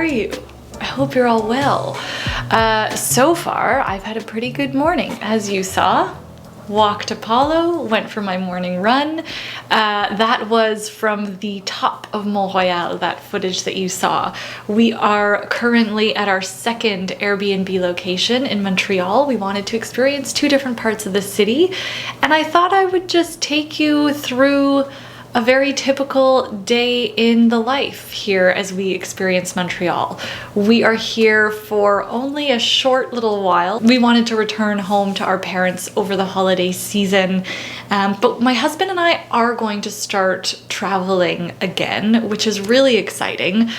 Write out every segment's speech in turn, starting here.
are you? I hope you're all well. So far, I've had a pretty good morning. As you saw, walked Apollo, went for my morning run. That was from the top of Montreal, that footage that you saw. We are currently at our second Airbnb location in Montreal. We wanted to experience two different parts of the city, and I thought I would just take you through a very typical day in the life here as we experience Montreal. We are here for only a short little while. We wanted to return home to our parents over the holiday season, but my husband and I are going to start traveling again, which is really exciting.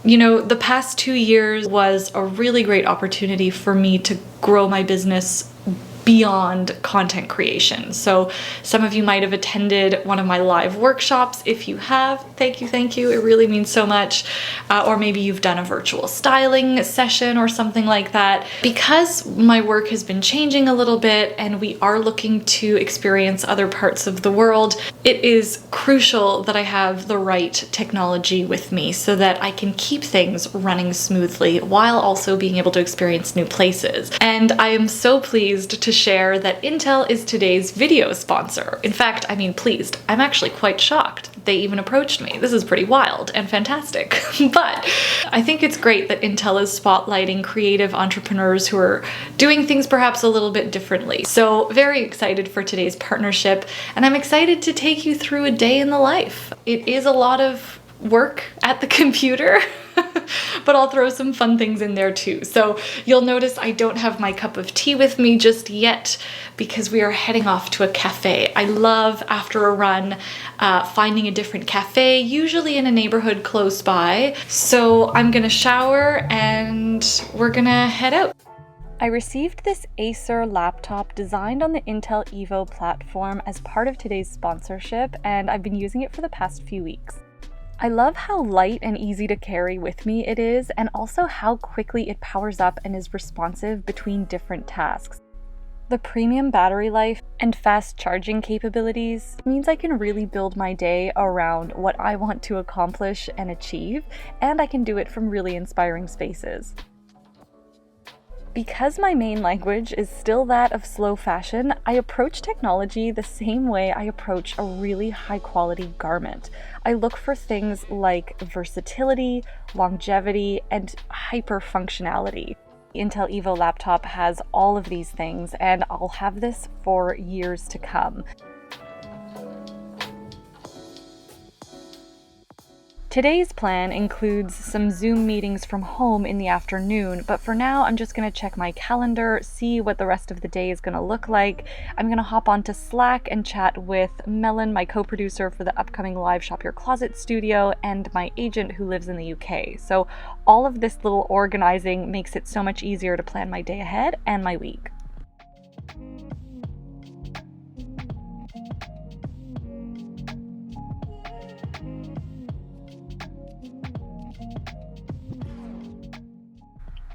You know, the past 2 years was a really great opportunity for me to grow my business beyond content creation. So some of you might have attended one of my live workshops. If you have, thank you. It really means so much. Or maybe you've done a virtual styling session or something like that. Because my work has been changing a little bit and we are looking to experience other parts of the world, it is crucial that I have the right technology with me so that I can keep things running smoothly while also being able to experience new places. And I am so pleased to share that Intel is today's video sponsor. In fact, I mean pleased. I'm actually quite shocked. They even approached me. This is pretty wild and fantastic. But I think it's great that Intel is spotlighting creative entrepreneurs who are doing things perhaps a little bit differently. So very excited for today's partnership, and I'm excited to take you through a day in the life. It is a lot of work at the computer, but I'll throw some fun things in there too. So you'll notice I don't have my cup of tea with me just yet because we are heading off to a cafe. I love, after a run, finding a different cafe, usually in a neighborhood close by. So I'm gonna shower and we're gonna head out. I received this Acer laptop designed on the Intel Evo platform as part of today's sponsorship, and I've been using it for the past few weeks. I love how light and easy to carry with me it is, and also how quickly it powers up and is responsive between different tasks. The premium battery life and fast charging capabilities means I can really build my day around what I want to accomplish and achieve, and I can do it from really inspiring spaces. Because my main language is still that of slow fashion, I approach technology the same way I approach a really high-quality garment. I look for things like versatility, longevity, and hyper-functionality. The Intel Evo laptop has all of these things, and I'll have this for years to come. Today's plan includes some Zoom meetings from home in the afternoon, but for now I'm just going to check my calendar, see what the rest of the day is going to look like. I'm going to hop onto Slack and chat with Melon, my co-producer for the upcoming live Shop Your Closet studio, and my agent who lives in the UK. So all of this little organizing makes it so much easier to plan my day ahead and my week.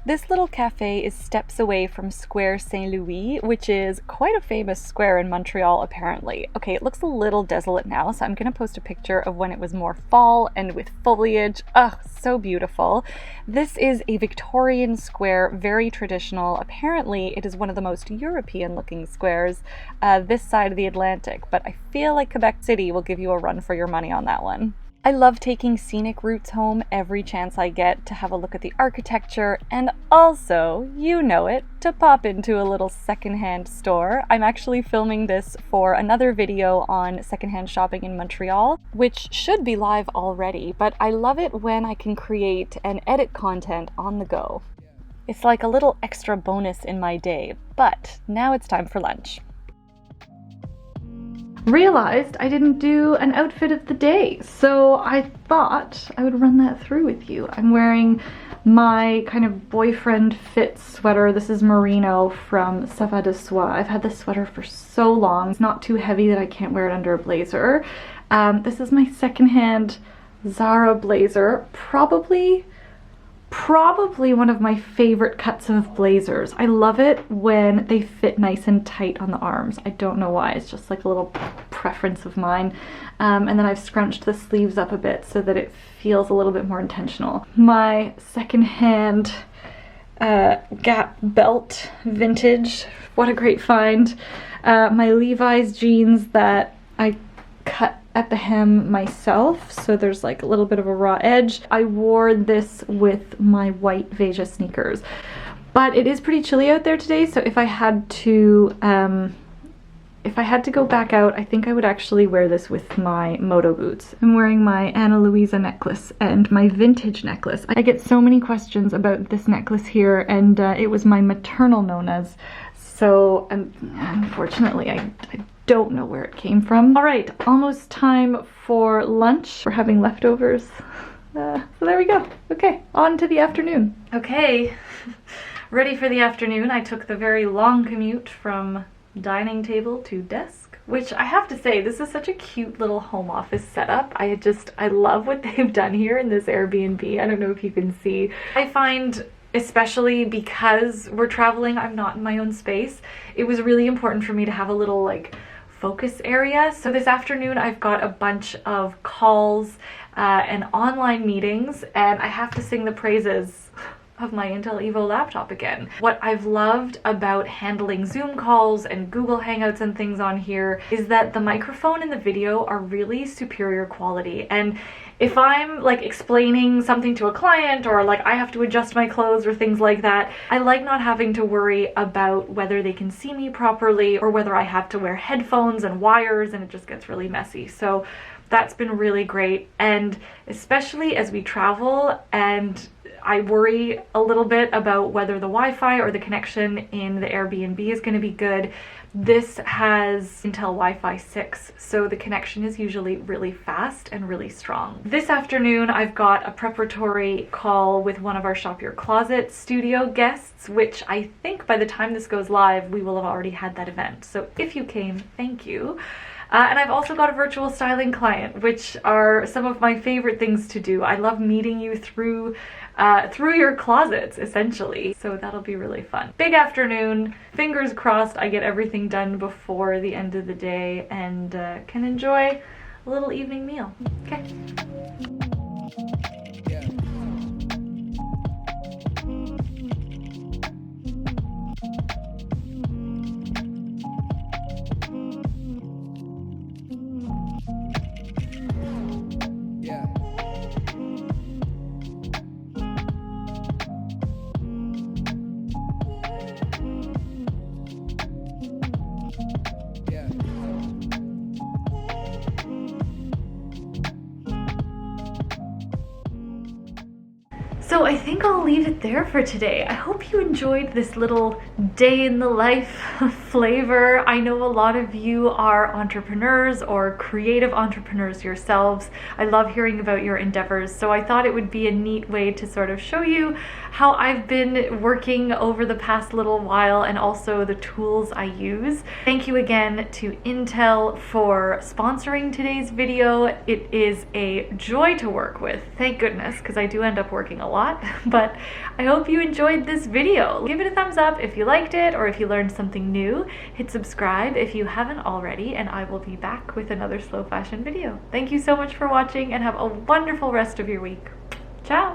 This little cafe is steps away from Square Saint-Louis, which is quite a famous square in Montreal apparently. Okay, it looks a little desolate now, so I'm gonna post a picture of when it was more fall and with foliage. Ugh, so beautiful. This is a Victorian square, very traditional. Apparently, it is one of the most European looking squares this side of the Atlantic, but I feel like Quebec City will give you a run for your money on that one. I love taking scenic routes home every chance I get to have a look at the architecture, and also, you know it, to pop into a little secondhand store. I'm actually filming this for another video on secondhand shopping in Montreal, which should be live already, but I love it when I can create and edit content on the go. It's like a little extra bonus in my day, but now it's time for lunch. Realized I didn't do an outfit of the day, so I thought I would run that through with you. I'm wearing my kind of boyfriend fit sweater. This is merino from Sava de Soie. I've had this sweater for so long. It's not too heavy that I can't wear it under a blazer. This is my secondhand Zara blazer, probably probably one of my favorite cuts of blazers. I love it when they fit nice and tight on the arms. I don't know why, it's just like a little preference of mine. And then I've scrunched the sleeves up a bit so that it feels a little bit more intentional. My secondhand Gap belt, vintage, what a great find. My Levi's jeans that I cut at the hem myself, so there's like a little bit of a raw edge. I wore this with my white Veja sneakers, but it is pretty chilly out there today, so if I had to go back out, I think I would actually wear this with my moto boots. I'm wearing my Ana Luisa necklace and my vintage necklace. I get so many questions about this necklace here, and it was my maternal nona's, so unfortunately I don't know where it came from. All right, almost time for lunch. We're having leftovers. So there we go. Okay, on to the afternoon. Okay, ready for the afternoon. I took the very long commute from dining table to desk, which I have to say, this is such a cute little home office setup. I love what they've done here in this Airbnb. I don't know if you can see. I find, especially because we're traveling, I'm not in my own space, it was really important for me to have a little like focus area. So this afternoon I've got a bunch of calls and online meetings, and I have to sing the praises of my Intel Evo laptop again. What I've loved about handling Zoom calls and Google Hangouts and things on here is that the microphone and the video are really superior quality, and if I'm like explaining something to a client, or like I have to adjust my clothes or things like that, I like not having to worry about whether they can see me properly or whether I have to wear headphones and wires, and it just gets really messy. So that's been really great, and especially as we travel and I worry a little bit about whether the Wi-Fi or the connection in the Airbnb is going to be good. This has Intel Wi-Fi 6, so the connection is usually really fast and really strong. This afternoon I've got a preparatory call with one of our Shop Your Closet studio guests, which I think by the time this goes live we will have already had that event. So if you came, thank you. And I've also got a virtual styling client, which are some of my favorite things to do. I love meeting you through your closets, essentially. So that'll be really fun. Big afternoon. Fingers crossed I get everything done before the end of the day and can enjoy a little evening meal. Okay. So I think I'll leave it there for today. I hope you enjoyed this little day in the life flavor. I know a lot of you are entrepreneurs or creative entrepreneurs yourselves. I love hearing about your endeavors, so I thought it would be a neat way to sort of show you how I've been working over the past little while and also the tools I use. Thank you again to Intel for sponsoring today's video. It is a joy to work with, thank goodness, because I do end up working a lot. But I hope you enjoyed this video. Give it a thumbs up if you liked it or if you learned something new. Hit subscribe if you haven't already, and I will be back with another slow fashion video. Thank you so much for watching and have a wonderful rest of your week. Ciao!